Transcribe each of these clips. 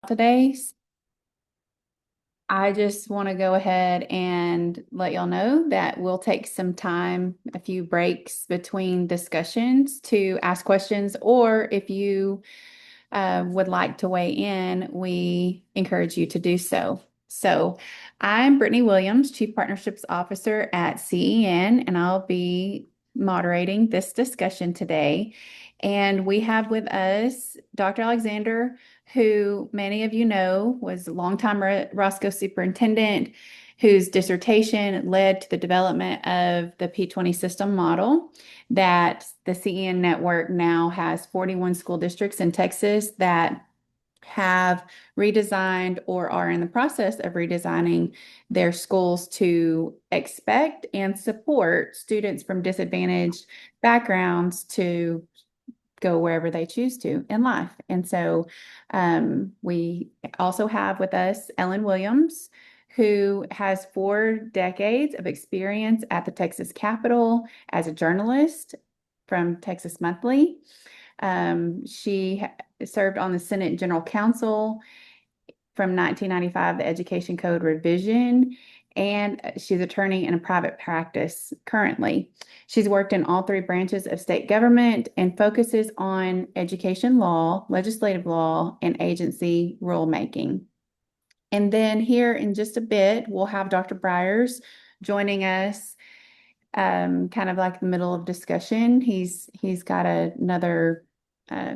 today. I just want to go ahead and let y'all know that we'll take some time, a few breaks between discussions to ask questions, or if you would like to weigh in, we encourage you to do so. So I'm Brittany Williams, Chief Partnerships Officer at CEN, and I'll be moderating this discussion today. And we have with us Dr. Alexander, who many of you know was a longtime Roscoe superintendent, whose dissertation led to the development of the P20 system model that the CEN network now has 41 school districts in Texas that have redesigned or are in the process of redesigning their schools to expect and support students from disadvantaged backgrounds to go wherever they choose to in life. And so we also have with us Ellen Williams, who has 4 decades of experience at the Texas Capitol as a journalist from Texas Monthly. She served on the Senate General Counsel from 1995, the Education Code revision, and she's attorney in a private practice currently. She's worked in all 3 branches of state government and focuses on education law, legislative law, and agency rulemaking. And then here in just a bit, we'll have Dr. Byers joining us, kind of like the middle of discussion. He's got another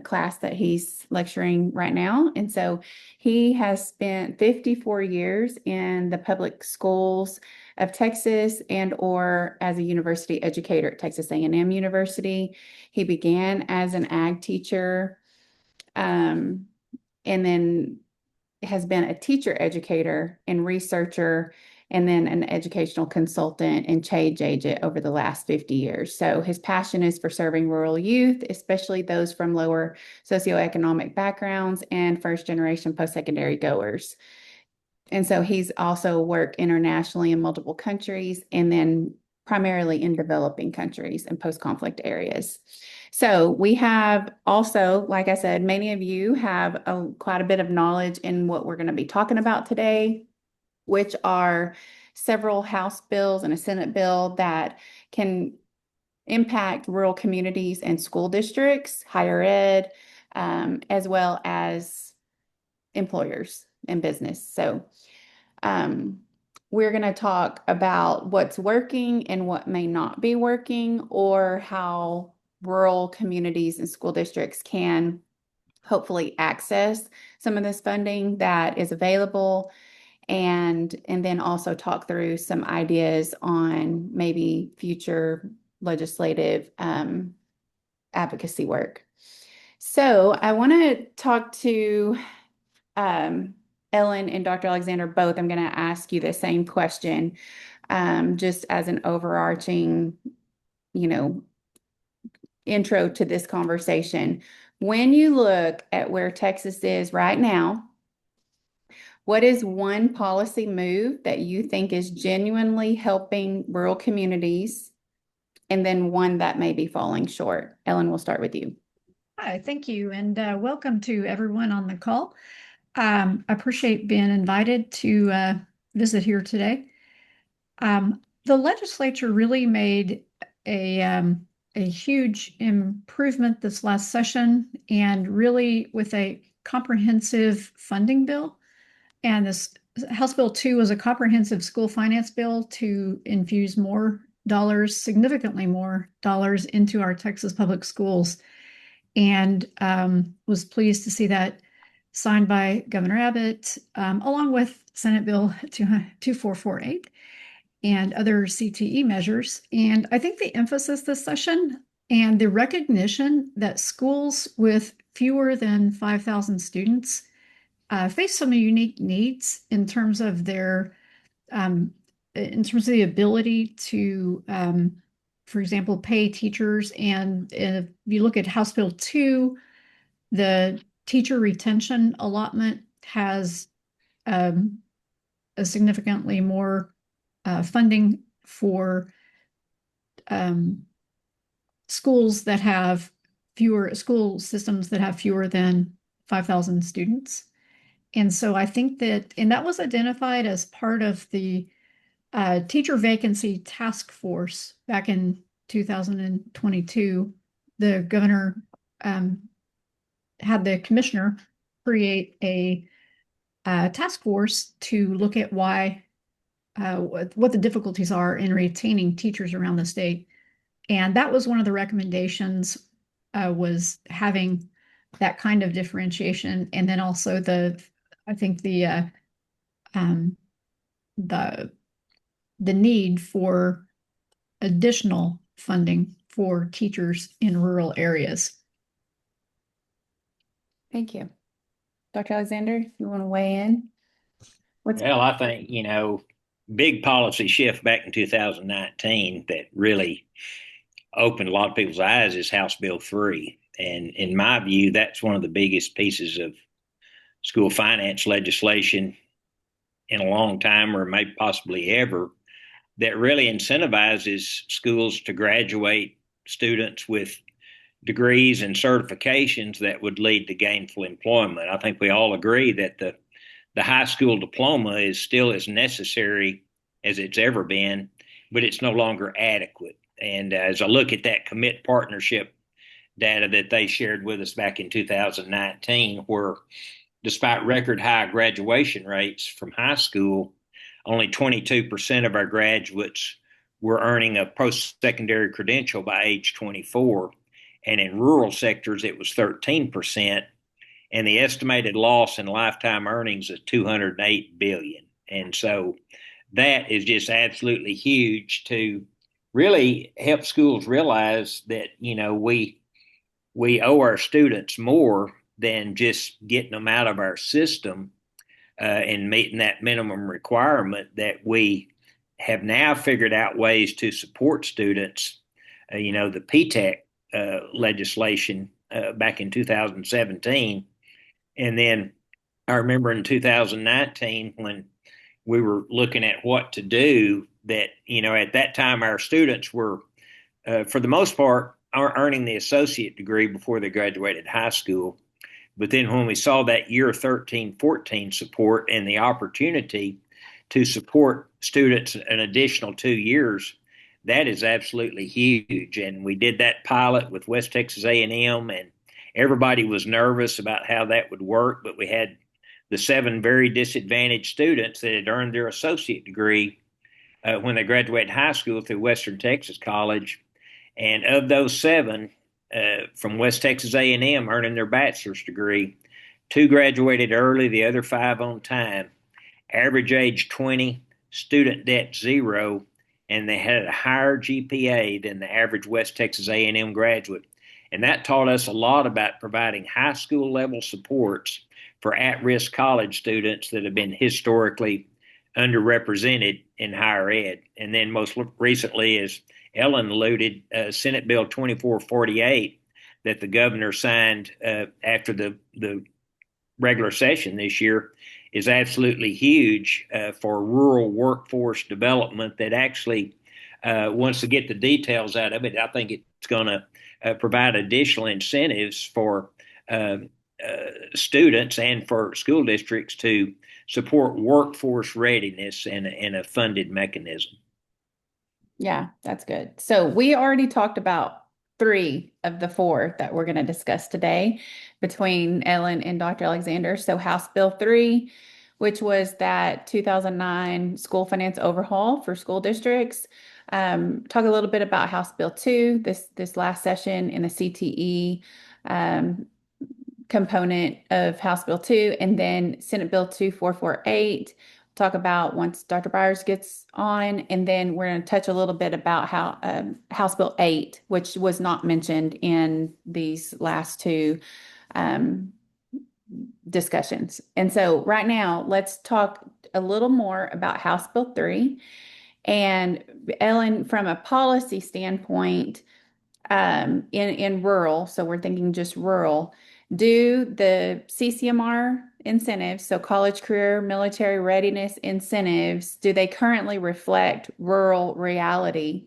class that he's lecturing right now. And so he has spent 54 years in the public schools of Texas and or as a university educator at Texas A&M University. He began as an ag teacher, and then has been a teacher educator and researcher, and then an educational consultant and change agent over the last 50 years. So his passion is for serving rural youth, especially those from lower socioeconomic backgrounds and first generation post-secondary goers. And so he's also worked internationally in multiple countries and then primarily in developing countries and post-conflict areas. So we have also, like I said, many of you have quite a bit of knowledge in what we're going to be talking about today, which are several House bills and a Senate bill that can impact rural communities and school districts, higher ed, as well as employers and business. So we're going to talk about what's working and what may not be working, or how rural communities and school districts can hopefully access some of this funding that is available, and then also talk through some ideas on maybe future legislative advocacy work. So I want to talk to Ellen and Dr. Alexander both. I'm going to ask you the same question, just as an overarching, intro to this conversation. When you look at where Texas is right now, what is one policy move that you think is genuinely helping rural communities, and then one that may be falling short? Ellen, we'll start with you. Hi, thank you, and welcome to everyone on the call. I appreciate being invited to visit here today. The legislature really made a huge improvement this last session, and really with a comprehensive funding bill. And this House Bill 2 was a comprehensive school finance bill to infuse more dollars, significantly more dollars, into our Texas public schools. And was pleased to see that signed by Governor Abbott, along with Senate Bill 2448 and other CTE measures. And I think the emphasis this session and the recognition that schools with fewer than 5,000 students face some unique needs in terms of their, in terms of the ability to, for example, pay teachers. And if you look at House Bill 2, the teacher retention allotment has a significantly more funding for schools that have fewer, school systems that have fewer than 5,000 students. And so I think that, and that was identified as part of the teacher vacancy task force back in 2022. The governor um, had the commissioner create a task force to look at why what the difficulties are in retaining teachers around the state. And that was one of the recommendations was having that kind of differentiation. And then also I think um, the, the need for additional funding for teachers in rural areas. Thank you. Dr. Alexander, you want to weigh in? What's Well, I think, big policy shift back in 2019 that really opened a lot of people's eyes is House Bill 3. And in my view, that's one of the biggest pieces of school finance legislation in a long time, or maybe possibly ever, that really incentivizes schools to graduate students with degrees and certifications that would lead to gainful employment. I think we all agree that the high school diploma is still as necessary as it's ever been, but it's no longer adequate. And as I look at that commit partnership data that they shared with us back in 2019, where despite record high graduation rates from high school, only 22% of our graduates were earning a post secondary credential by age 24. And in rural sectors, it was 13%. And the estimated loss in lifetime earnings is 208 billion. And so that is just absolutely huge to really help schools realize that, we owe our students more than just getting them out of our system and meeting that minimum requirement, that we have now figured out ways to support students. The PTEC legislation back in 2017. And then I remember in 2019 when we were looking at what to do, that, at that time our students were, for the most part, earning the associate degree before they graduated high school. But then when we saw that year 13, 14 support and the opportunity to support students an additional 2 years, that is absolutely huge. And we did that pilot with West Texas A&M, and everybody was nervous about how that would work. But we had the 7 very disadvantaged students that had earned their associate degree when they graduated high school through Western Texas College. And of those 7 from West Texas A&M earning their bachelor's degree, 2 graduated early, the other 5 on time. Average age 20, student debt 0, and they had a higher GPA than the average West Texas A&M graduate. And that taught us a lot about providing high school level supports for at-risk college students that have been historically underrepresented in higher ed. And then most recently, as Ellen alluded, Senate Bill 2448 that the governor signed after the regular session this year is absolutely huge for rural workforce development. That actually, once to get the details out of it, I think it's going to provide additional incentives for students and for school districts to support workforce readiness in a funded mechanism. Yeah, that's good. So we already talked about 3 of the 4 that we're going to discuss today between Ellen and Dr. Alexander. So House Bill 3, which was that 2009 school finance overhaul for school districts. Talk a little bit about House Bill 2, this last session in the CTE component of House Bill 2, and then Senate Bill 2448. Talk about once Dr. Byers gets on, and then we're going to touch a little bit about how House Bill 8, which was not mentioned in these last 2 discussions. And so right now, let's talk a little more about House Bill 3. And Ellen, from a policy standpoint, in rural, so we're thinking just rural, do the CCMR incentives, so college career military readiness incentives, do they currently reflect rural reality?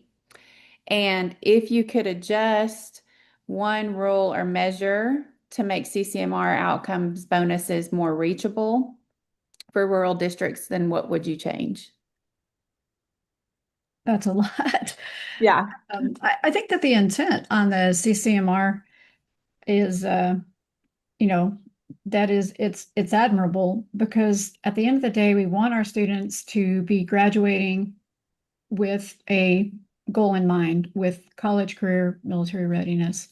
And if you could adjust one rule or measure to make CCMR outcomes bonuses more reachable for rural districts, then what would you change? That's a lot. Yeah. I think that the intent on the CCMR is, you know, that is it's admirable because at the end of the day, we want our students to be graduating with a goal in mind, with college, career, military readiness,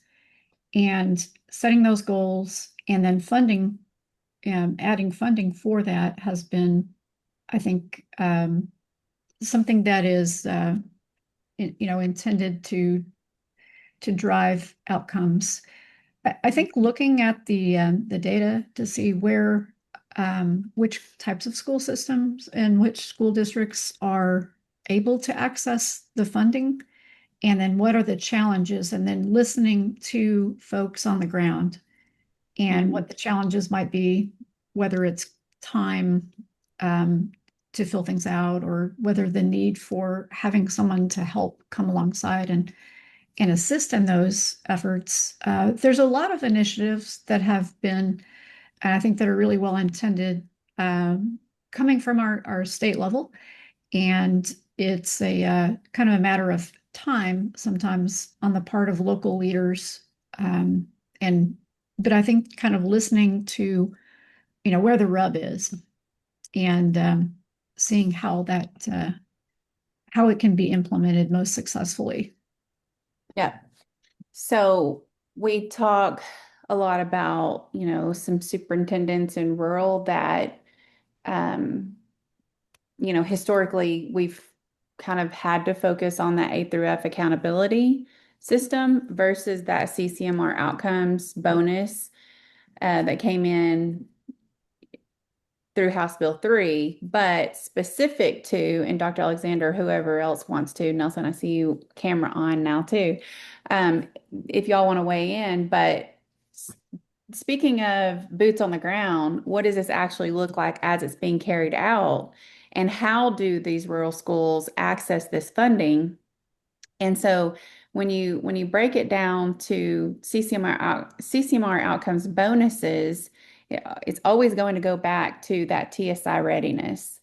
and setting those goals and then funding, adding funding for that has been, I think, something that is, intended to drive outcomes. I think looking at the data to see where which types of school systems and which school districts are able to access the funding, and then what are the challenges, and then listening to folks on the ground and Mhm. what the challenges might be, whether it's time um, to fill things out, or whether the need for having someone to help come alongside and assist in those efforts. There's a lot of initiatives that have been, I think, that are really well intended, coming from our state level. And it's a kind of a matter of time sometimes on the part of local leaders. Um, and, but I think kind of listening to, where the rub is, and seeing how it can be implemented most successfully. Yeah. So we talk a lot about, some superintendents in rural that, um, historically we've kind of had to focus on that A through F accountability system versus that CCMR outcomes bonus that came in through House Bill 3, but specific to, and Dr. Alexander, whoever else wants to, Nelson, I see you camera on now too. Um, if y'all want to weigh in, but speaking of boots on the ground, what does this actually look like as it's being carried out? And how do these rural schools access this funding? And so when you break it down to CCMR outcomes bonuses, it's always going to go back to that TSI readiness.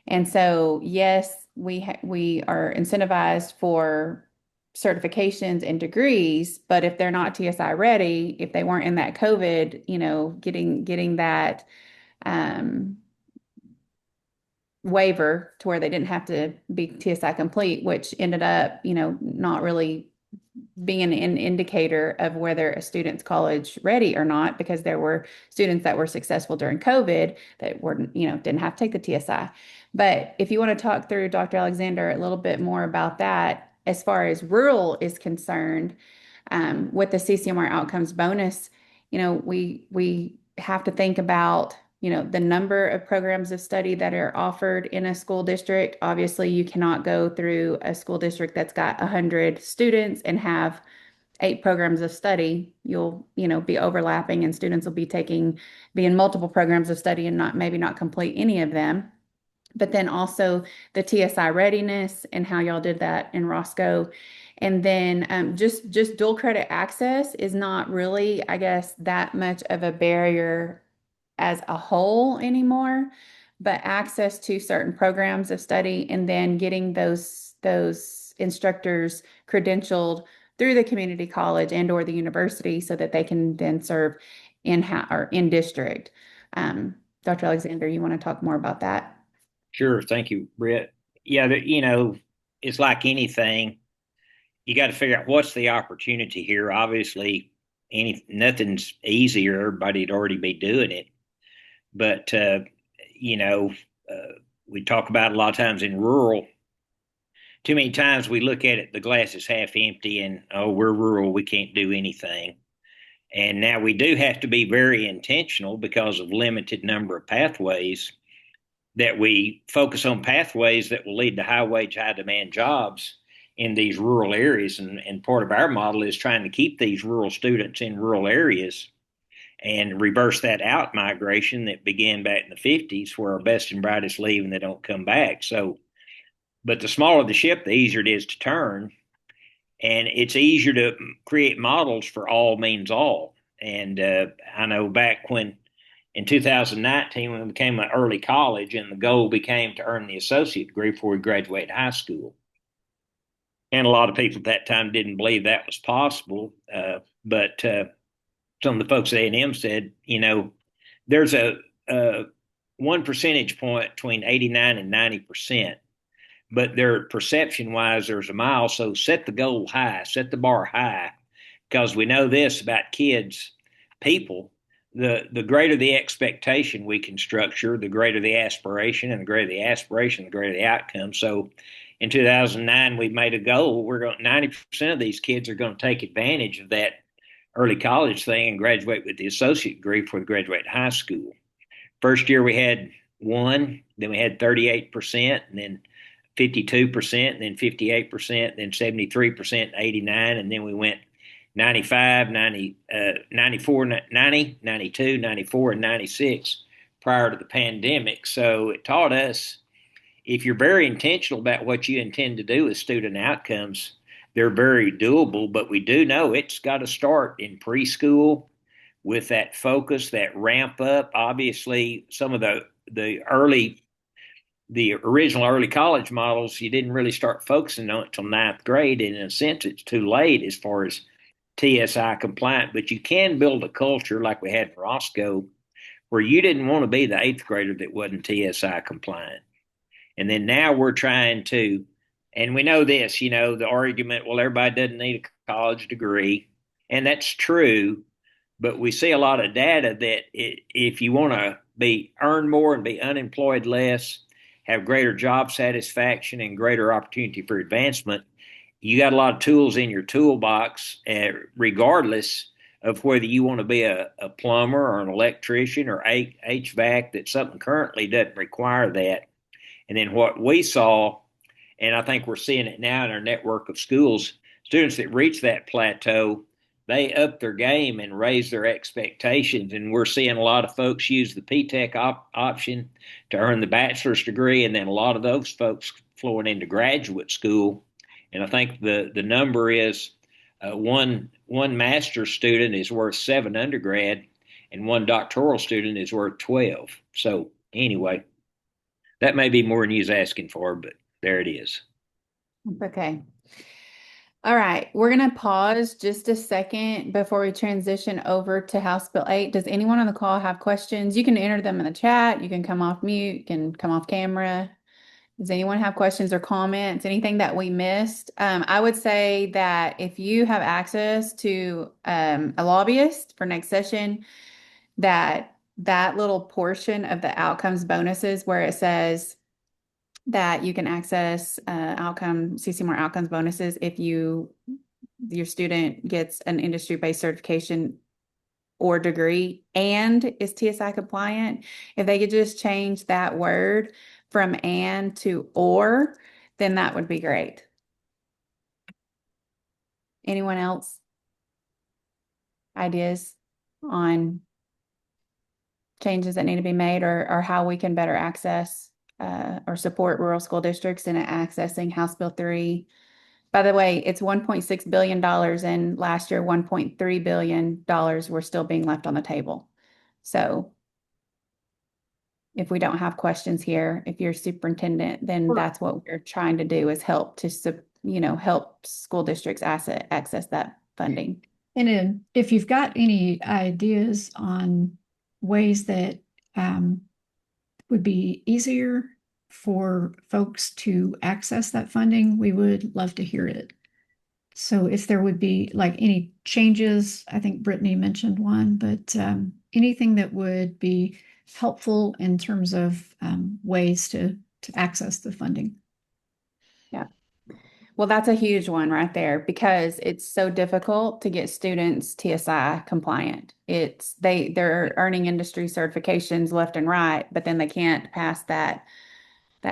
And so, yes, we are incentivized for certifications and degrees, but if they're not TSI ready, if they weren't in that COVID, getting that um, waiver to where they didn't have to be TSI complete, which ended up, not really being an indicator of whether a student's college ready or not, because there were students that were successful during COVID that were, didn't have to take the TSI. But if you want to talk through, Dr. Alexander, a little bit more about that, as far as rural is concerned, with the CCMR outcomes bonus, we have to think about, the number of programs of study that are offered in a school district. Obviously, you cannot go through a school district that's got 100 students and have 8 programs of study. You'll, be overlapping, and students will be in multiple programs of study and maybe not complete any of them. But then also the TSI readiness and how y'all did that in Roscoe. And then just dual credit access is not really, I guess, that much of a barrier as a whole anymore, but access to certain programs of study and then getting those instructors credentialed through the community college and or the university so that they can then serve in district. Um, Dr. Alexander, you want to talk more about that? Sure. Thank you, Brett. Yeah, it's like anything. You got to figure out what's the opportunity here. Obviously, nothing's easier. Everybody'd already be doing it. But, you know, uh, we talk about a lot of times in rural, too many times we look at it, the glass is half empty, and, oh, we're rural, we can't do anything. And now we do have to be very intentional because of limited number of pathways, that we focus on pathways that will lead to high wage, high demand jobs in these rural areas. And part of our model is trying to keep these rural students in rural areas and reverse that out migration that began back in the 50s, where our best and brightest leave and they don't come back. So, but the smaller the ship, the easier it is to turn. And it's easier to create models for all means all. And I know back when in 2019, when we became an early college, and the goal became to earn the associate degree before we graduate high school. And a lot of people at that time didn't believe that was possible. But some of the folks at A&M said, there's a 1 percentage point between 89 and 90%, but their perception wise, there's a mile. So set the goal high, set the bar high, because we know this about kids, people. The greater the expectation we can structure, the greater the aspiration, and the greater the aspiration, the greater the outcome. So in 2009, we made a goal. We're going 90% of these kids are going to take advantage of that early college thing and graduate with the associate degree before they graduate high school. First year we had one, then we had 38%, and then 52%, and then 58%, then 73%, 89, and then we went 95, 90, 94, 90, 92, 94, and 96 prior to the pandemic. So it taught us if you're very intentional about what you intend to do with student outcomes, they're very doable, but we do know it's got to start in preschool with that focus, that ramp up. Obviously, some of the original early college models, you didn't really start focusing on it until ninth grade. And in a sense, it's too late as far as TSI compliant, but you can build a culture like we had in Roscoe where you didn't want to be the eighth grader that wasn't TSI compliant. And then now we're trying to, and we know this, the argument, well, everybody doesn't need a college degree. And that's true. But we see a lot of data that if you want to earn more and be unemployed less, have greater job satisfaction and greater opportunity for advancement, you got a lot of tools in your toolbox, regardless of whether you want to be a plumber or an electrician or HVAC, that something currently doesn't require that. And then what we saw, and I think we're seeing it now in our network of schools, students that reach that plateau, they up their game and raise their expectations. And we're seeing a lot of folks use the P-TECH option to earn the bachelor's degree, and then a lot of those folks flowing into graduate school. And I think the number is one master's student is worth 7 undergrad, and one doctoral student is worth 12. So anyway, that may be more than you's asking for, but there it is. Okay. All right, we're going to pause just a second before we transition over to House Bill 8. Does anyone on the call have questions? You can enter them in the chat. You can come off mute. You can come off camera. Does anyone have questions or comments? Anything that we missed? I would say that if you have access to a lobbyist for next session, that little portion of the outcomes bonuses where it says that you can access CC More outcomes bonuses if your student gets an industry-based certification or degree and is TSI compliant. If they could just change that word from and to or, then that would be great. Anyone else? Ideas on changes that need to be made or how we can better access or support rural school districts in accessing House Bill 3. By the way, it's $1.6 billion, and last year $1.3 billion were still being left on the table. So if we don't have questions here, if you're superintendent, then that's what we're trying to do is help to, help school districts access that funding. And then if you've got any ideas on ways that would be easier for folks to access that funding, we would love to hear it. So if there would be like any changes, I think Brittany mentioned one, but anything that would be helpful in terms of ways to access the funding. Yeah. Well, that's a huge one right there because it's so difficult to get students TSI compliant. They're earning industry certifications left and right, but then they can't pass that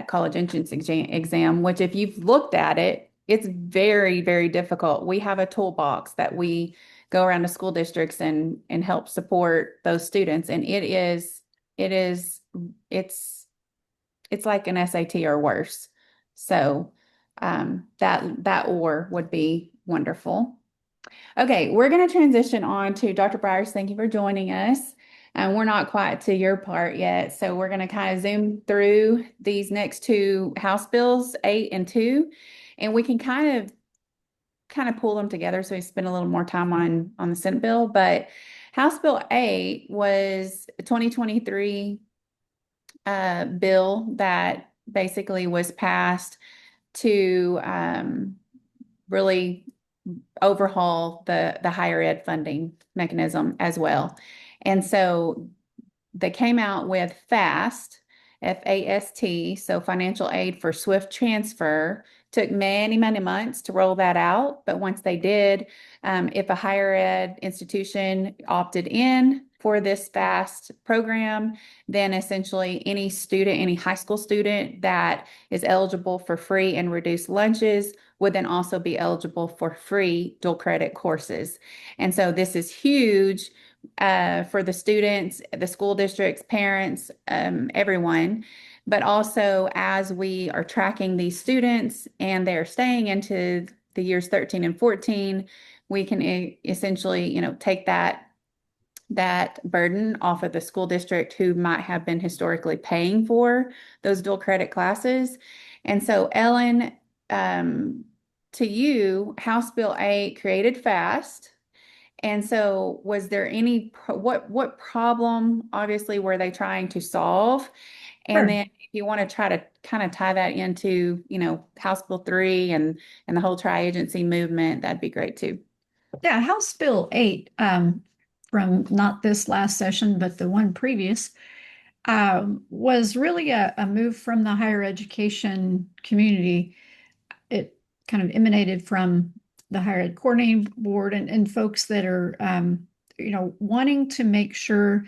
college entrance exam, which if you've looked at it, it's very, very difficult. We have a toolbox that we go around to school districts and help support those students. And it's like an SAT or worse. So that or would be wonderful. Okay, we're going to transition on to Dr. Byers. Thank you for joining us. We're not quite to your part yet, so we're going to kind of zoom through these next two House bills, 8 and 2, and we can kind of pull them together so we spend a little more time on the Senate bill. But House Bill 8 was a 2023 bill that basically was passed to really overhaul the higher ed funding mechanism as well. And so they came out with FAST, FAST, so financial aid for swift transfer. Took many, many months to roll that out, but once they did, if a higher ed institution opted in for this FAST program, then essentially any student, any high school student that is eligible for free and reduced lunches would then also be eligible for free dual credit courses. And so this is huge for the students, the school districts, parents, everyone. But also, as we are tracking these students and they're staying into the years 13 and 14, we can essentially, take that burden off of the school district who might have been historically paying for those dual credit classes. And so, Ellen, to you, House Bill 8 created FAST. And so was there what problem obviously were they trying to solve? And Sure. then if you want to try to kind of tie that into, House Bill 3 and the whole tri-agency movement, that'd be great too. Yeah, House Bill 8, from not this last session, but the one previous, was really a move from the higher education community. It kind of emanated from the higher ed coordinating board and folks that are, wanting to make sure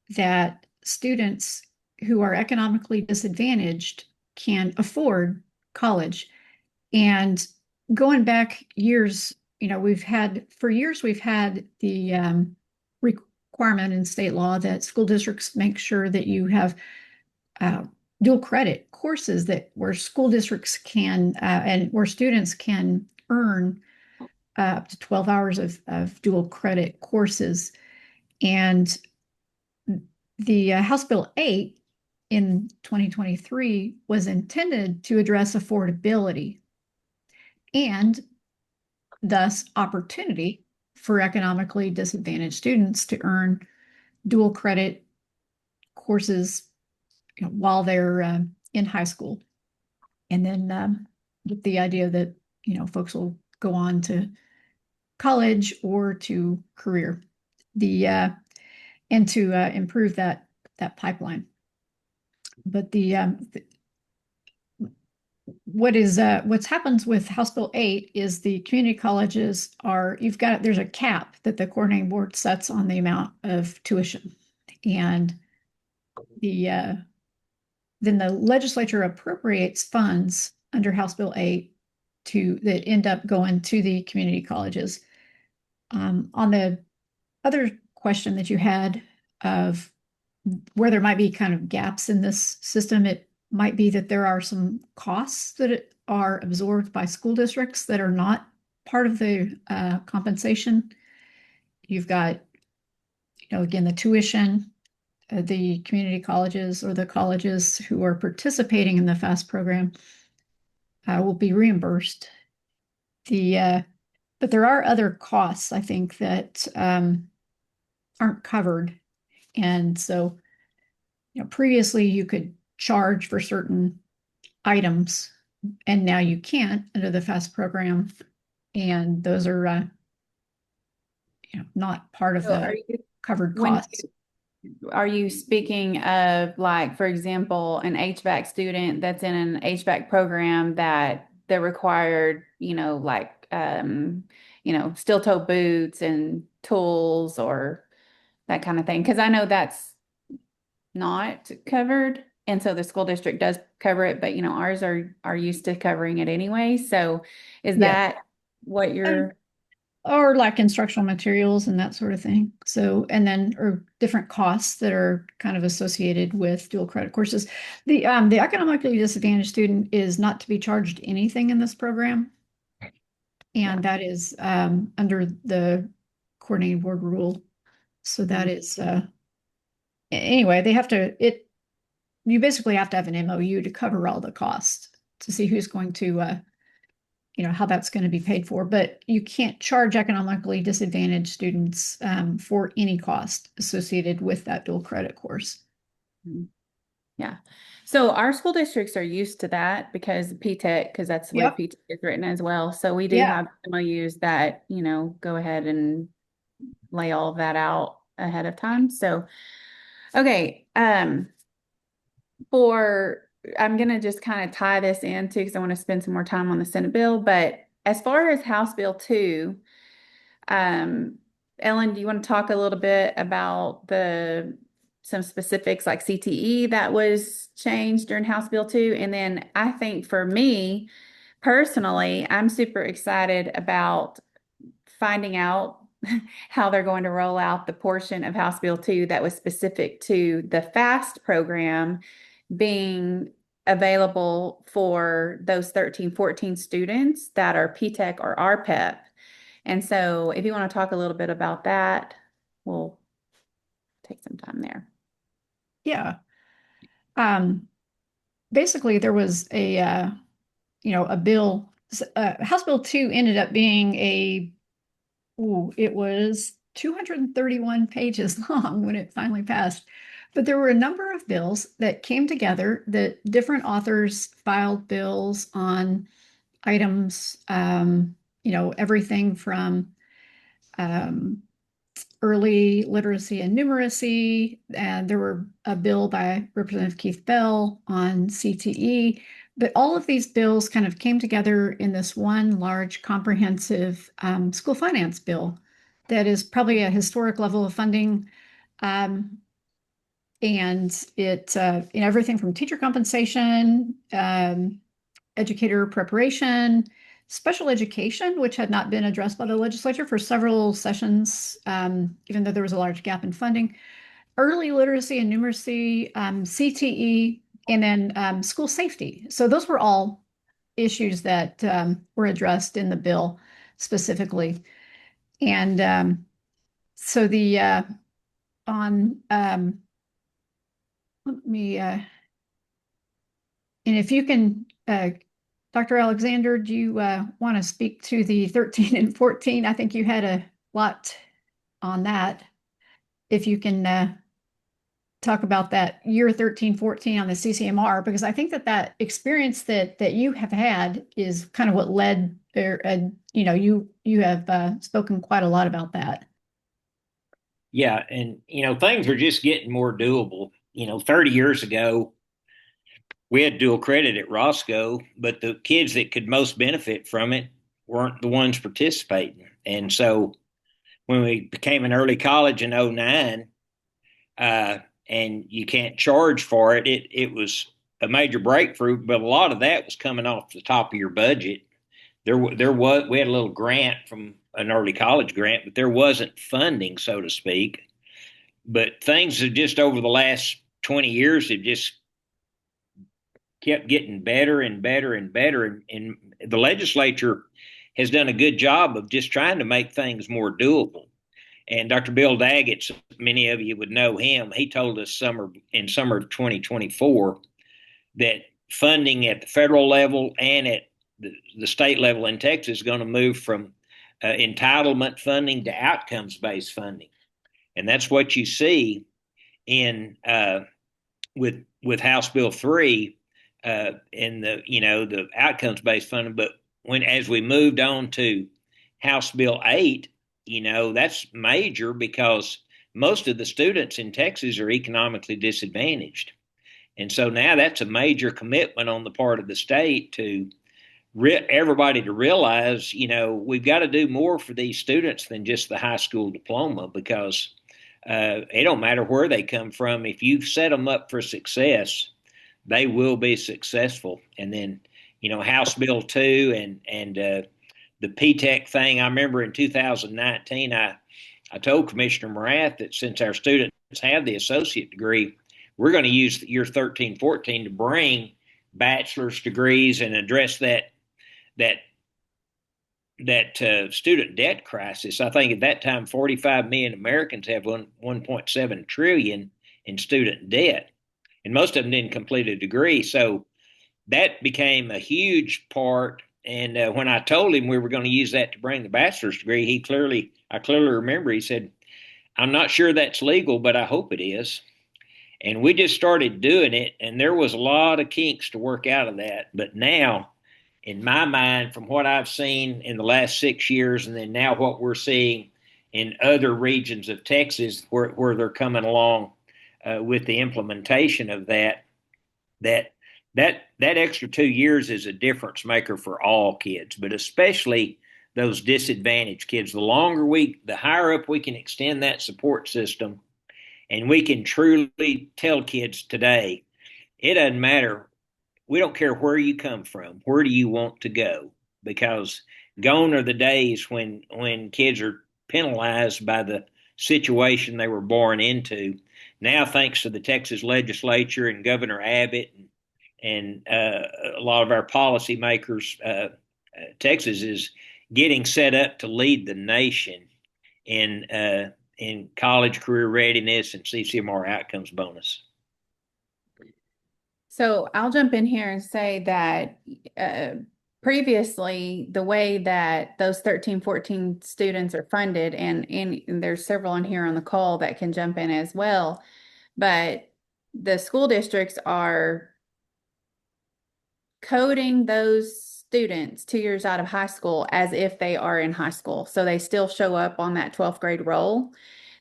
that students who are economically disadvantaged can afford college. And going back years, for years, we've had the requirement in state law that school districts make sure that you have uh, dual credit courses that where school districts can and where students can earn up to 12 hours of dual credit courses. And the House Bill 8 in 2023 was intended to address affordability and thus opportunity for economically disadvantaged students to earn dual credit courses, while they're in high school. And then with the idea that, folks will go on to college or to career, the and to improve that pipeline. But what's happens with House Bill 8 is the community colleges there's a cap that the coordinating board sets on the amount of tuition. And the then the legislature appropriates funds under House Bill 8 that end up going to the community colleges. On the other question that you had of where there might be kind of gaps in this system, it might be that there are some costs that are absorbed by school districts that are not part of the compensation. You've got, again, the tuition, the community colleges or the colleges who are participating in the FAST program will be reimbursed. But there are other costs, I think, that aren't covered. And so, previously you could charge for certain items, and now you can't under the FAST program. And those are, not part of So the covered when costs. are you speaking of, like, for example, an HVAC student that's in an HVAC program that they're required, like, steel toe boots and tools or that kind of thing? Because I know that's not covered. And so the school district does cover it, but ours are used to covering it anyway. So is Yeah. that what Um, you're or like instructional materials and that sort of thing. So, and then or different costs that are kind of associated with dual credit courses. The economically disadvantaged student is not to be charged anything in this program. Yeah. and that is under the coordinating board rule. So that Mhm. is anyway, they have to it you basically have to have an MOU to cover all the costs to see who's going to how that's going to be paid for. But you can't charge economically disadvantaged students for any cost associated with that dual credit course. Mhm. Yeah. So our school districts are used to that because P-TECH, because that's the way Yep. P-TECH is written as well. So we do Yeah. have MOUs that, go ahead and lay all of that out ahead of time. So, okay. For I'm gonna just kind of tie this in too, because I want to spend some more time on the Senate bill. But as far as House Bill 2, um, Ellen, do you want to talk a little bit about the some specifics like CTE that was changed during House Bill 2? And then I think for me personally, I'm super excited about finding out how they're going to roll out the portion of House Bill 2 that was specific to the FAST program being available for those 13, 14 students that are P-TECH or RPEP. And so if you want to talk a little bit about that, we'll take some time there. Yeah. Um, Basically, there was a bill. House Bill 2 ended up being it was 231 pages long when it finally passed. But there were a number of bills that came together that different authors filed bills on items, everything from um, early literacy and numeracy. And there were a bill by Representative Keith Bell on CTE. But all of these bills kind of came together in this one large, comprehensive school finance bill that is probably a historic level of funding. Um, and everything from teacher compensation, educator preparation, special education, which had not been addressed by the legislature for several sessions, even though there was a large gap in funding, early literacy and numeracy, CTE, and then school safety. So those were all issues that were addressed in the bill specifically. And so the on let me and if you can Dr. Alexander, do you want to speak to the 13 and 14? I think you had a lot on that. If you can talk about that year 13, 14 on the CCMR, because I think that experience that you have had is kind of what led there. And, you have spoken quite a lot about that. Yeah, and things are just getting more doable. 30 years ago, we had dual credit at Roscoe, but the kids that could most benefit from it weren't the ones participating. And so when we became an early college in '09, uh, and you can't charge for it, it was a major breakthrough. But a lot of that was coming off the top of your budget. There was we had a little grant from an early college grant, but there wasn't funding, so to speak. But things have just over the last 20 years have just kept getting better and better and better. And the legislature has done a good job of just trying to make things more doable. And Dr. Bill Daggett, many of you would know him, he told us in summer of 2024 that funding at the federal level and at the state level in Texas is going to move from entitlement funding to outcomes based funding. And that's what you see in with House Bill 3 in the outcomes based funding. But as we moved on to House Bill 8, that's major because most of the students in Texas are economically disadvantaged. And so now that's a major commitment on the part of the state to everybody to realize, we've got to do more for these students than just the high school diploma because it don't matter where they come from. If you set them up for success, they will be successful. And then, House Bill 2 and the P-TECH thing. I remember in 2019, I told Commissioner Morath that since our students have the associate degree, we're going to use year 13, 14 to bring bachelor's degrees and address that student debt crisis. I think at that time, 45 million Americans have 1.7 trillion in student debt, and most of them didn't complete a degree. So that became a huge part. And when I told him we were going to use that to bring the bachelor's degree, I clearly remember, he said, "I'm not sure that's legal, but I hope it is." And we just started doing it, and there was a lot of kinks to work out of that. But now, in my mind, from what I've seen in the last 6 years, and then now what we're seeing in other regions of Texas where they're coming along with the implementation of that that extra 2 years is a difference maker for all kids, but especially those disadvantaged kids. The higher up we can extend that support system, and we can truly tell kids today, it doesn't matter. We don't care where you come from. Where do you want to go? Because gone are the days when kids are penalized by the situation they were born into. Now, thanks to the Texas legislature and Governor Abbott and a lot of our policymakers, Texas is getting set up to lead the nation in college career readiness and CCMR outcomes bonus. So I'll jump in here and say that previously, the way that those 13, 14 students are funded, and there's several in here on the call that can jump in as well, but the school districts are coding those students 2 years out of high school as if they are in high school. So they still show up on that 12th grade roll.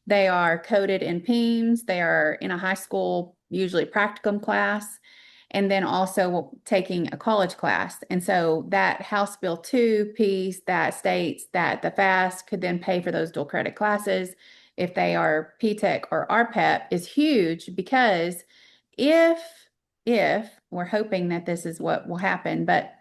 They are coded in PEIMS. They are in a high school, usually practicum class, and then also taking a college class. And so that House Bill 2 piece that states that the FAST could then pay for those dual credit classes if they are PTEC or RPEP is huge, because if we're hoping that this is what will happen, but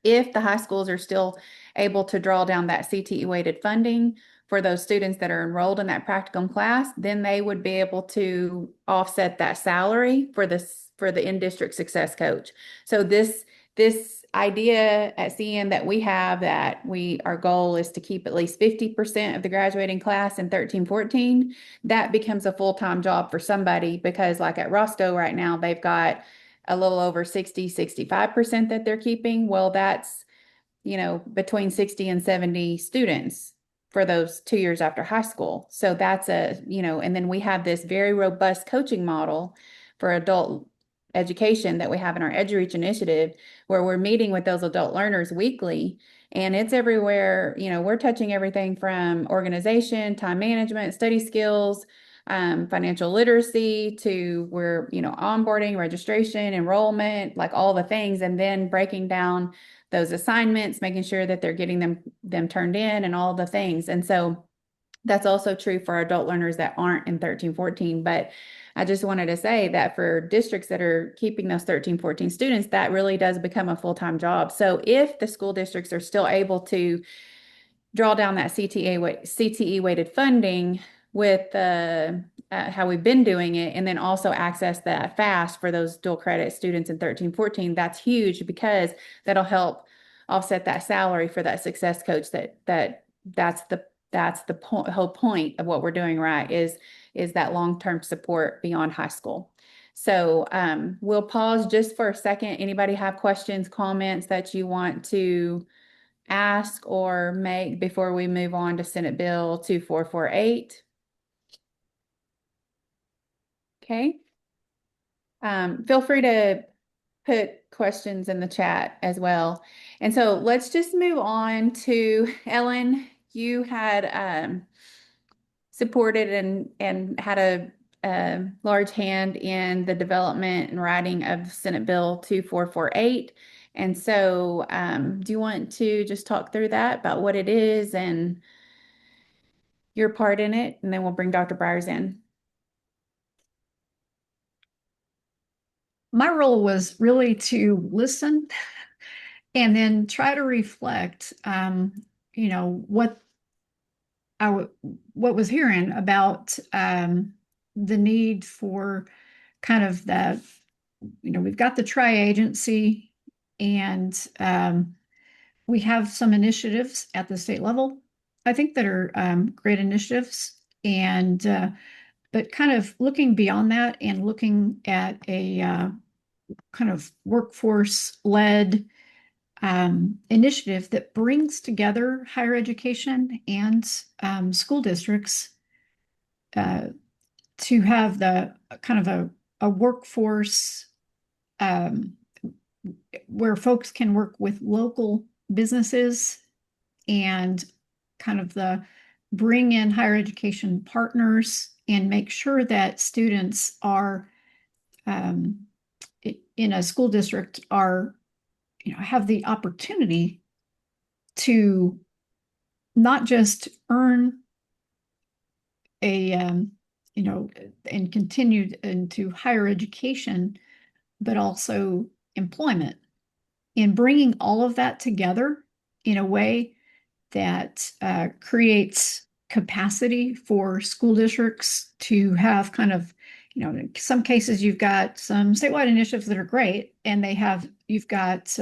if the high schools are still able to draw down that CTE weighted funding for those students that are enrolled in that practicum class, then they would be able to offset that salary for the in-district success coach. So this idea at CN that we have, that our goal is to keep at least 50% of the graduating class in 13-14, that becomes a full-time job for somebody, because like at Rostow right now, they've got a little over 60-65% that they're keeping. Well, that's, between 60 and 70 students for those 2 years after high school. So that's and then we have this very robust coaching model for adult education that we have in our EduReach initiative, where we're meeting with those adult learners weekly. And it's everywhere. We're touching everything from organization, time management, study skills, financial literacy, to we're, onboarding, registration, enrollment, like all the things, and then breaking down those assignments, making sure that they're getting them turned in and all the things. And so that's also true for adult learners that aren't in 13-14. But I just wanted to say that for districts that are keeping those 13-14 students, that really does become a full-time job. So if the school districts are still able to draw down that CTE weighted funding with how we've been doing it, and then also access that FAST for those dual credit students in 13-14, that's huge, because that'll help offset that salary for that success coach. That's the whole point of what we're doing, right, is that long-term support beyond high school. So we'll pause just for a second. Anybody have questions, comments that you want to ask or make before we move on to Senate Bill 2448? Okay. Feel free to put questions in the chat as well. And so let's just move on to Ellen. You had supported and had a large hand in the development and writing of Senate Bill 2448. And so do you want to just talk through that, about what it is and your part in it? And then we'll bring Dr. Byers in. My role was really to listen and then try to reflect, what what was hearing about the need for kind of that. We've got the tri-agency, and we have some initiatives at the state level, I think, that are great initiatives. And but kind of looking beyond that and looking at a kind of workforce-led initiative that brings together higher education and school districts uh, to have the kind of a workforce um, where folks can work with local businesses and kind of the bring in higher education partners and make sure that students are um, in a school district are, have the opportunity to not just earn a, and continue into higher education, but also employment, and bringing all of that together in a way that creates capacity for school districts to have kind of, in some cases you've got some statewide initiatives that are great, and you've got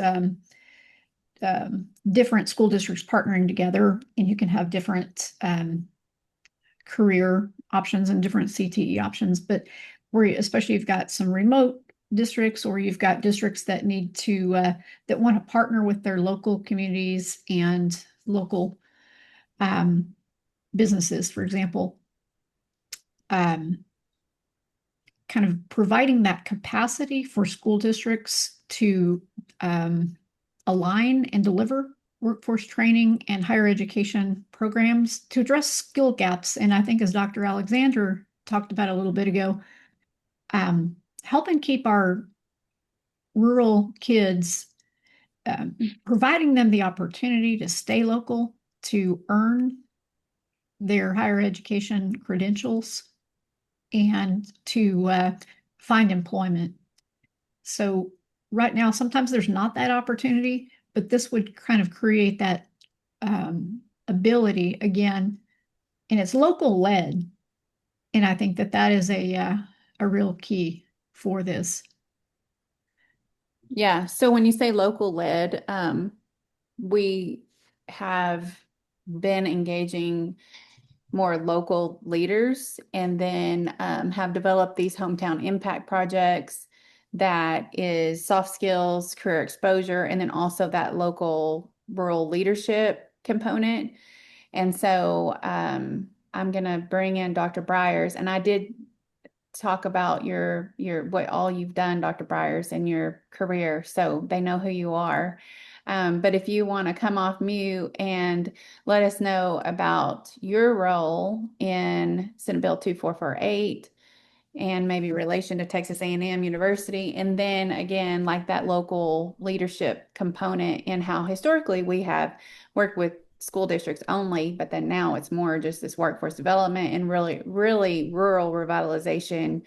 different school districts partnering together, and you can have different career options and different CTE options. But where especially you've got some remote districts, or you've got districts that need to that want to partner with their local communities and local businesses, for example, um, kind of providing that capacity for school districts to align and deliver workforce training and higher education programs to address skill gaps. And I think, as Dr. Alexander talked about a little bit ago, helping keep our rural kids, providing them the opportunity to stay local, to earn their higher education credentials, and to find employment. So right now, sometimes there's not that opportunity, but this would kind of create that ability again, and it's local led. And I think that that is a real key for this. Yeah. So when you say local led, we have been engaging more local leaders, and then have developed these hometown impact projects that is soft skills, career exposure, and then also that local rural leadership component. And so I'm going to bring in Dr. Briers, and I did talk about your what all you've done, Dr. Briers, in your career, so they know who you are. But if you want to come off mute and let us know about your role in Senate Bill 2448 and maybe relation to Texas A&M University, and then again, like that local leadership component, and how historically we have worked with school districts only, but then now it's more just this workforce development and really, really rural revitalization,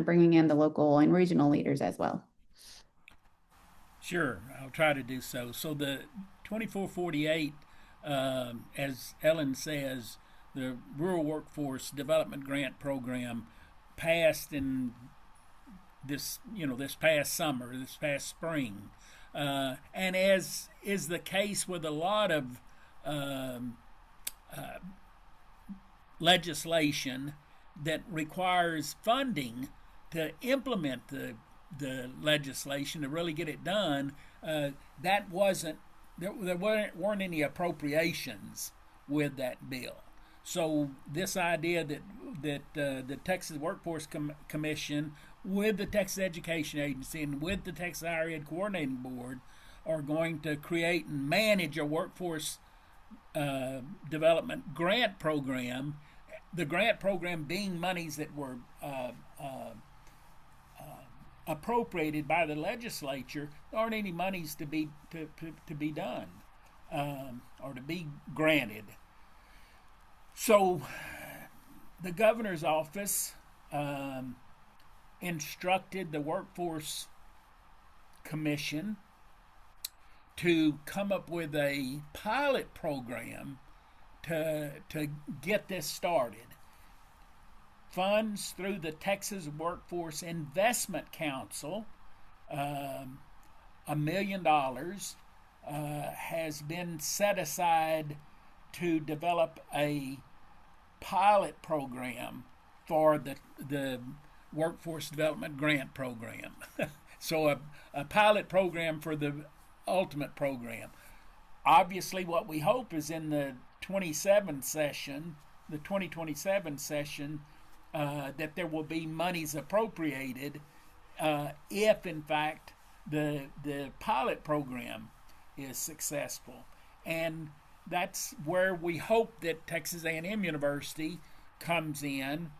bringing in the local and regional leaders as well. Sure, I'll try to do so. So the 2448, as Ellen says, the Rural Workforce Development Grant Program passed in this past summer, this past spring, and as is the case with a lot of um, legislation that requires funding to implement the legislation to really get it done, that wasn't there weren't any appropriations with that bill. So this idea that the Texas Workforce Commission, with the Texas Education Agency and with the Texas Higher Ed Coordinating Board, are going to create and manage a workforce development grant program. The grant program being monies that were appropriated by the legislature. There aren't any monies to be done or to be granted. So the governor's office instructed the Workforce Commission to come up with a pilot program to get this started. Funds through the Texas Workforce Investment Council, $1 million has been set aside to develop a pilot program for the Workforce Development Grant Program. So a pilot program for the ultimate program. Obviously, what we hope is in the 2027 session, that there will be monies appropriated if, in fact, the pilot program is successful. And that's where we hope that Texas A&M University comes in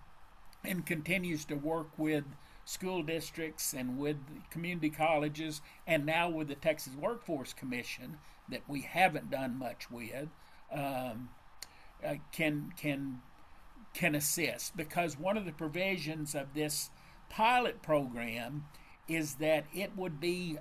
and continues to work with school districts and with community colleges, and now with the Texas Workforce Commission that we haven't done much with, can assist, because one of the provisions of this pilot program is that it would be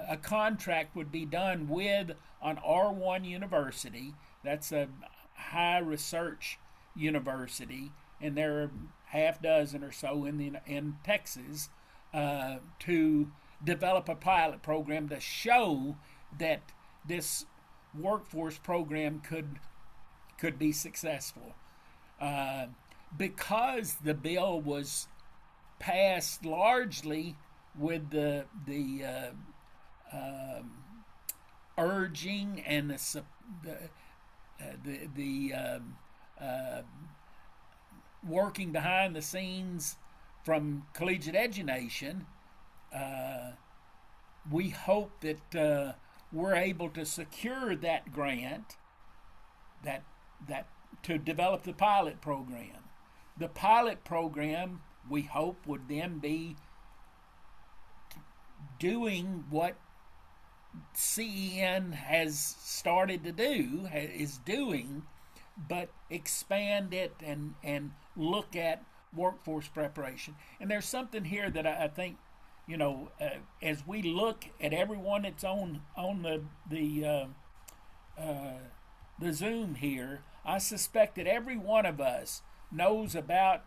a contract would be done with an R1 university. That's a high research university, and there are half dozen or so in Texas, to develop a pilot program to show that this workforce program could be successful. Because the bill was passed largely with the urging and the working behind the scenes from Collegiate Edu-Nation, we hope that we're able to secure that grant that to develop the pilot program. The pilot program, we hope, would then be doing what CEN has started to do, is doing, but expand it and look at workforce preparation. And there's something here that I think, as we look at everyone that's on the Zoom here, I suspect that every one of us knows about,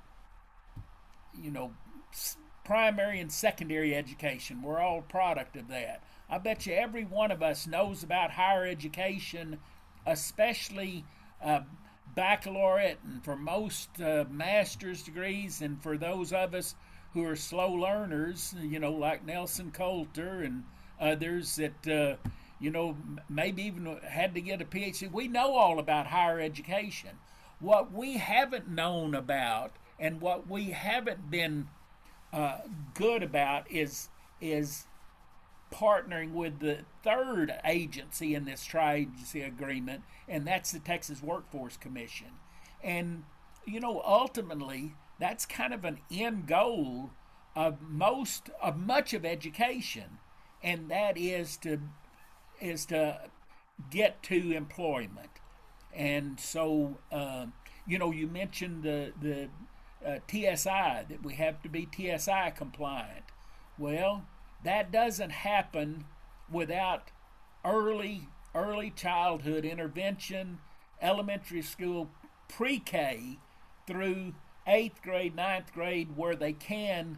primary and secondary education. We're all a product of that. I bet you every one of us knows about higher education, especially baccalaureate, and for most master's degrees, and for those of us who are slow learners, like Nelson Coulter and others that, maybe even had to get a PhD. We know all about higher education. What we haven't known about and what we haven't been good about is partnering with the third agency in this tri-agency agreement, and that's the Texas Workforce Commission. And ultimately, that's kind of an end goal of much of education, and that is to get to employment. And so, you mentioned the TSI, that we have to be TSI compliant. Well, that doesn't happen without early childhood intervention, elementary school, pre-K through 8th grade, 9th grade, where they can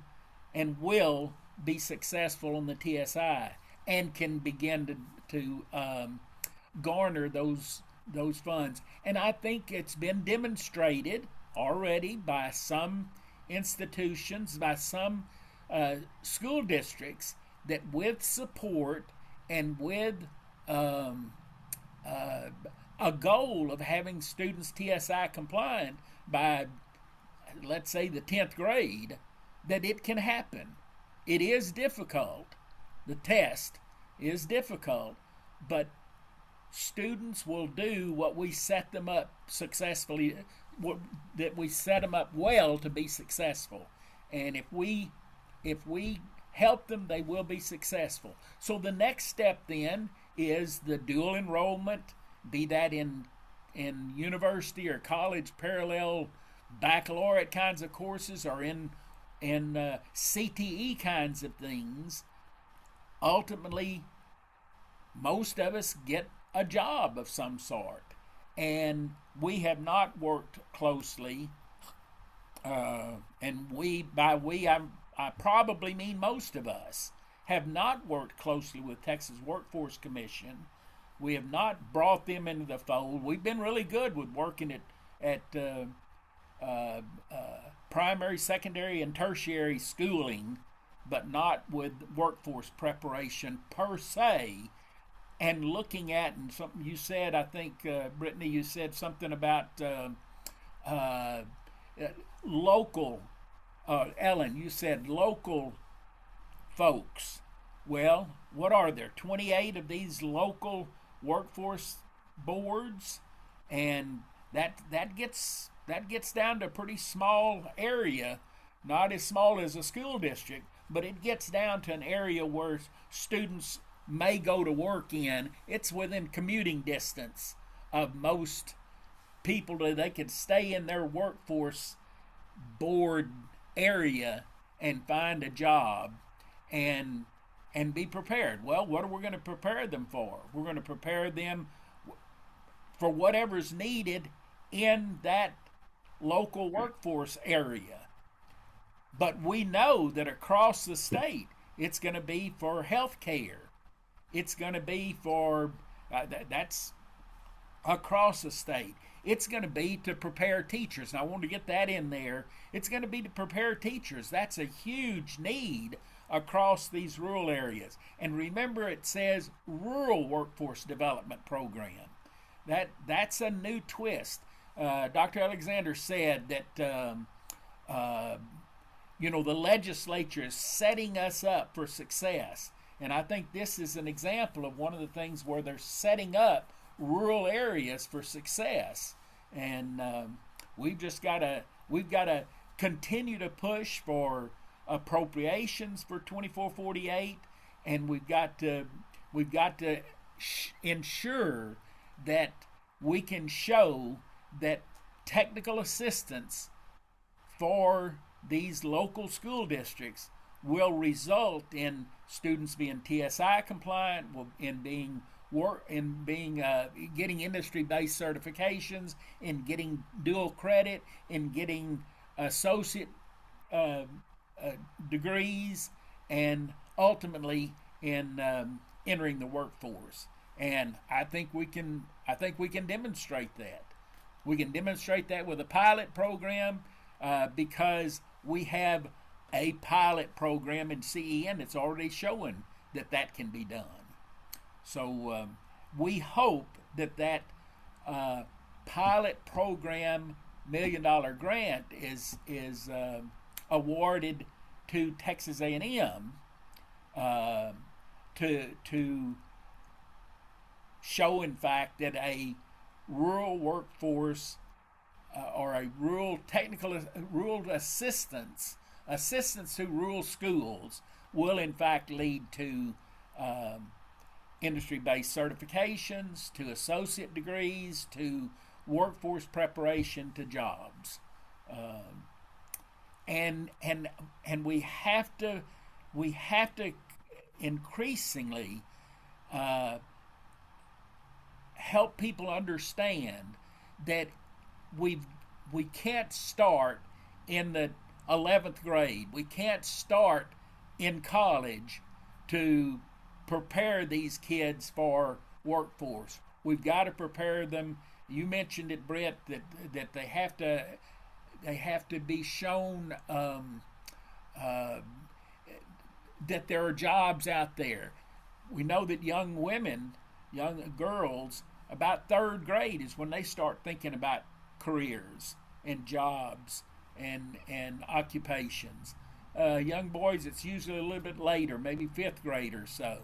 and will be successful on the TSI and can begin to garner those funds. And I think it's been demonstrated already by some institutions, by some school districts, that with support and with a goal of having students TSI compliant by, let's say, the 10th grade, that it can happen. It is difficult. The test is difficult, but students will do what we set them up successfully, that we set them up well to be successful. And if we help them, they will be successful. So the next step then is the dual enrollment, be that in university or college parallel baccalaureate kinds of courses, or in CTE kinds of things. Ultimately, most of us get a job of some sort, and we have not worked closely, and I probably mean most of us, have not worked closely with Texas Workforce Commission. We have not brought them into the fold. We've been really good with working at primary, secondary, and tertiary schooling, but not with workforce preparation per se. And looking at, and something you said, I think, Brittany, you said something about uh, local, Ellen, you said local folks. Well, what are there? 28 of these local workforce boards, and that gets down to a pretty small area, not as small as a school district, but it gets down to an area where students may go to work in. It's within commuting distance of most people that they could stay in their workforce board area and find a job and be prepared. Well, what are we going to prepare them for? We're going to prepare them for whatever's needed in that local workforce area. But we know that across the state, it's going to be for health care. It's going to be for, that's across the state. It's going to be to prepare teachers. And I want to get that in there. It's going to be to prepare teachers. That's a huge need across these rural areas. And remember, it says rural workforce development program. That's a new twist. Dr. Alexander said that the legislature is setting us up for success. And I think this is an example of one of the things where they're setting up rural areas for success. And we've got to continue to push for appropriations for 2448, and we've got to ensure that we can show that technical assistance for these local school districts will result in students being TSI compliant, getting industry-based certifications, in getting dual credit, in getting associate degrees, and ultimately in entering the workforce. And I think we can demonstrate that. We can demonstrate that with a pilot program because we have a pilot program in CEN that's already showing that can be done. So we hope that pilot program $1 million grant is awarded to Texas A&M to show, in fact, that a rural workforce or a rural assistance to rural schools will, in fact, lead to industry-based certifications, to associate degrees, to workforce preparation, to jobs. And we have to increasingly help people understand that we can't start in the 11th grade. We can't start in college to prepare these kids for workforce. We've got to prepare them. You mentioned it, Brett, that they have to be shown that there are jobs out there. We know that young girls, about third grade is when they start thinking about careers and jobs and occupations. Young boys, it's usually a little bit later, maybe fifth grade or so.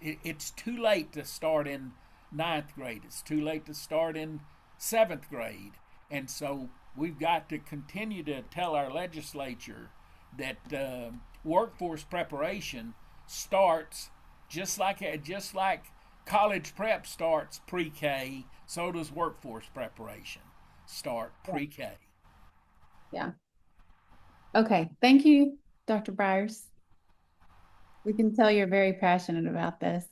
It's too late to start in ninth grade. It's too late to start in seventh grade. And so we've got to continue to tell our legislature that workforce preparation starts just like college prep starts pre-K, so does workforce preparation start pre-K. Yeah. Okay. Thank you, Dr. Byers. We can tell you're very passionate about this.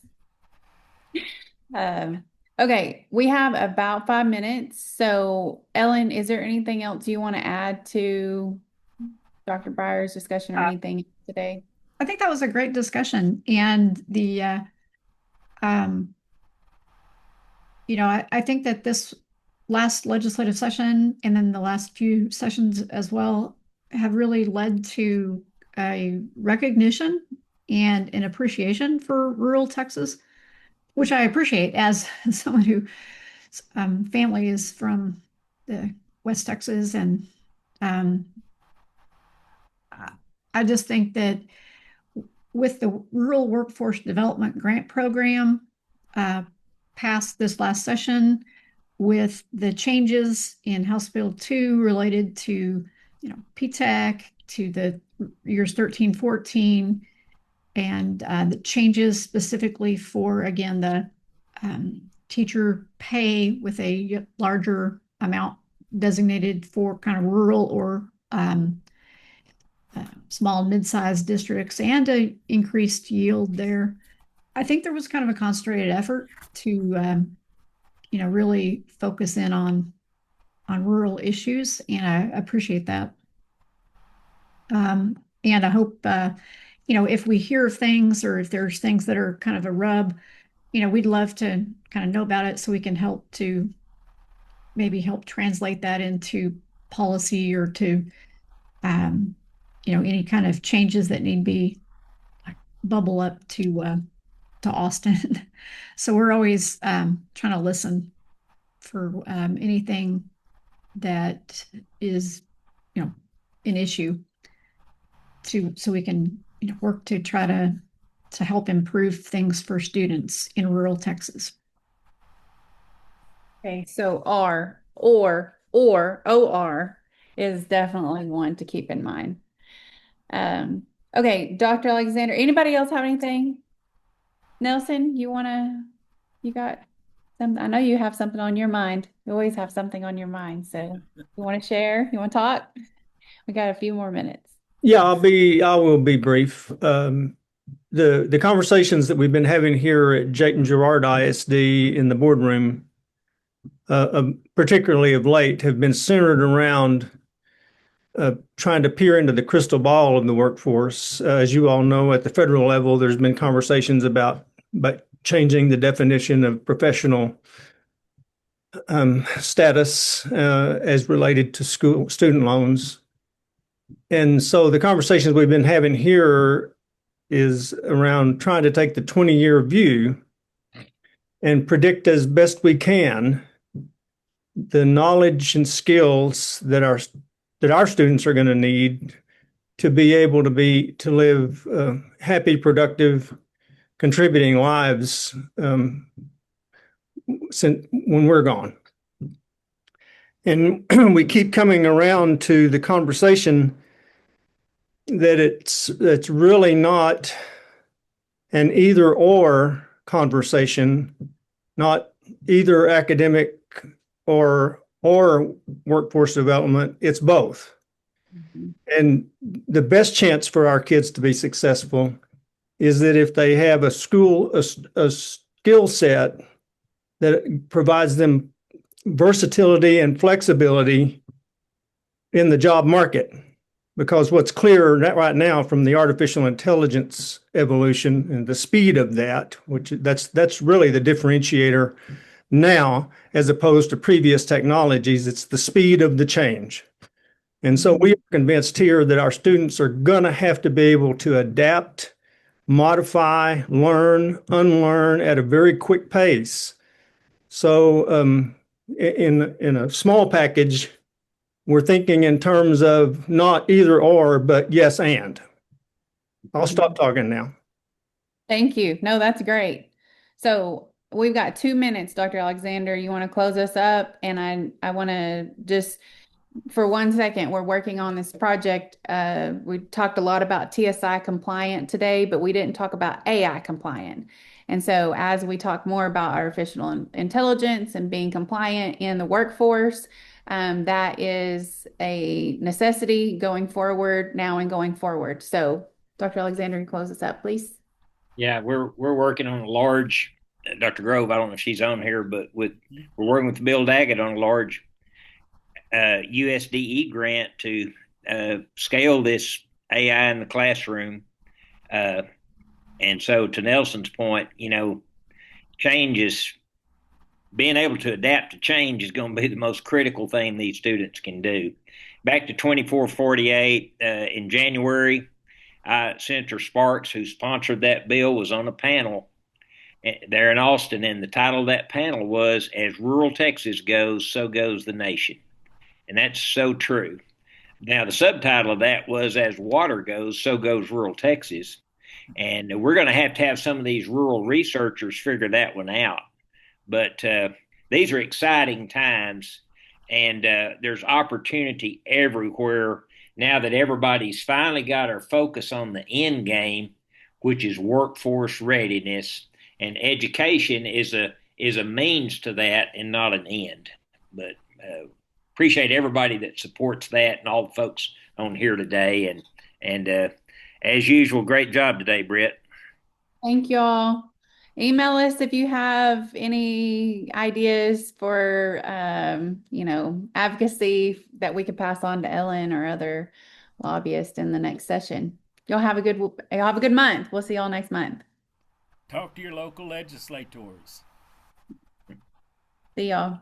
Okay, we have about 5 minutes. So, Ellen, is there anything else you want to add to Dr. Byers' discussion or anything today? I think that was a great discussion. And um, I think that this last legislative session and then the last few sessions as well have really led to a recognition and an appreciation for rural Texas, which I appreciate as someone who family is from the West Texas. And um, I just think that with the Rural Workforce Development Grant Program uh, passed this last session, with the changes in House Bill 2 related to, PTAC, to the years 13, 14, and the changes specifically for, again, the teacher pay with a larger amount designated for kind of rural or small and mid-sized districts, and a increased yield there. I think there was kind of a concentrated effort to really focus in on rural issues, and I appreciate that. And I hope if we hear of things, or if there's things that are kind of a rub, we'd love to kind of know about it so we can help to maybe help translate that into policy, or to um, any kind of changes that need to be like bubble up to Austin. So we're always trying to listen for anything that is, you know, an issue, so we can, work to try to help improve things for students in rural Texas. Okay, so R or OR is definitely one to keep in mind. Okay, Dr. Alexander, anybody else have anything? Nelson, you got something? I know you have something on your mind. You always have something on your mind. So you want to share? You want to talk? We got a few more minutes. Yeah, I will be brief. The conversations that we've been having here at Jayton Girard ISD in the boardroom, particularly of late, have been centered around trying to peer into the crystal ball of the workforce. As you all know, at the federal level, there's been conversations about changing the definition of professional status as related to student loans. And so the conversations we've been having here is around trying to take the 20-year view and predict as best we can the knowledge and skills that our students are going to need to be able to live happy, productive, contributing lives when we're gone. And we keep coming around to the conversation that it's really not an either or conversation, not either academic or workforce development. It's both. Mm-hmm. And the best chance for our kids to be successful is that if they have a skill set that provides them versatility and flexibility in the job market. Because what's clear right now from the artificial intelligence evolution and the speed of that, which that's really the differentiator now, as opposed to previous technologies, it's the speed of the change. And so we are convinced here that our students are going to have to be able to adapt, modify, learn, unlearn at a very quick pace. So in a small package, we're thinking in terms of not either or, but yes and. I'll stop talking now. Thank you. No, that's great. So we've got 2 minutes, Dr. Alexander. You want to close us up? And I want to just, for 1 second, we're working on this project. We talked a lot about TSI compliant today, but we didn't talk about AI compliant. And so as we talk more about artificial intelligence and being compliant in the workforce, that is a necessity going forward now and going forward. So Dr. Alexander, you close us up, please. Yeah, we're working on a large, Dr. Grove, I don't know if she's on here, but we're working with Bill Daggett on a large USDE grant to scale this AI in the classroom Uh, and so, to Nelson's point, change is being able to adapt to change is going to be the most critical thing these students can do. Back to 2448 in January, Senator Sparks, who sponsored that bill, was on a panel there in Austin, and the title of that panel was "As Rural Texas Goes, So Goes the Nation," and that's so true. Now, the subtitle of that was "As Water Goes, So Goes Rural Texas," and we're going to have some of these rural researchers figure that one out. But these are exciting times, and there's opportunity everywhere now that everybody's finally got our focus on the end game, which is workforce readiness, and education is a means to that and not an end. But appreciate everybody that supports that and all the folks on here today. And as usual, great job today, Britt. Thank y'all. Email us if you have any ideas for, advocacy that we could pass on to Ellen or other lobbyists in the next session. Y'all have a good month. We'll see y'all next month. Talk to your local legislators. See y'all.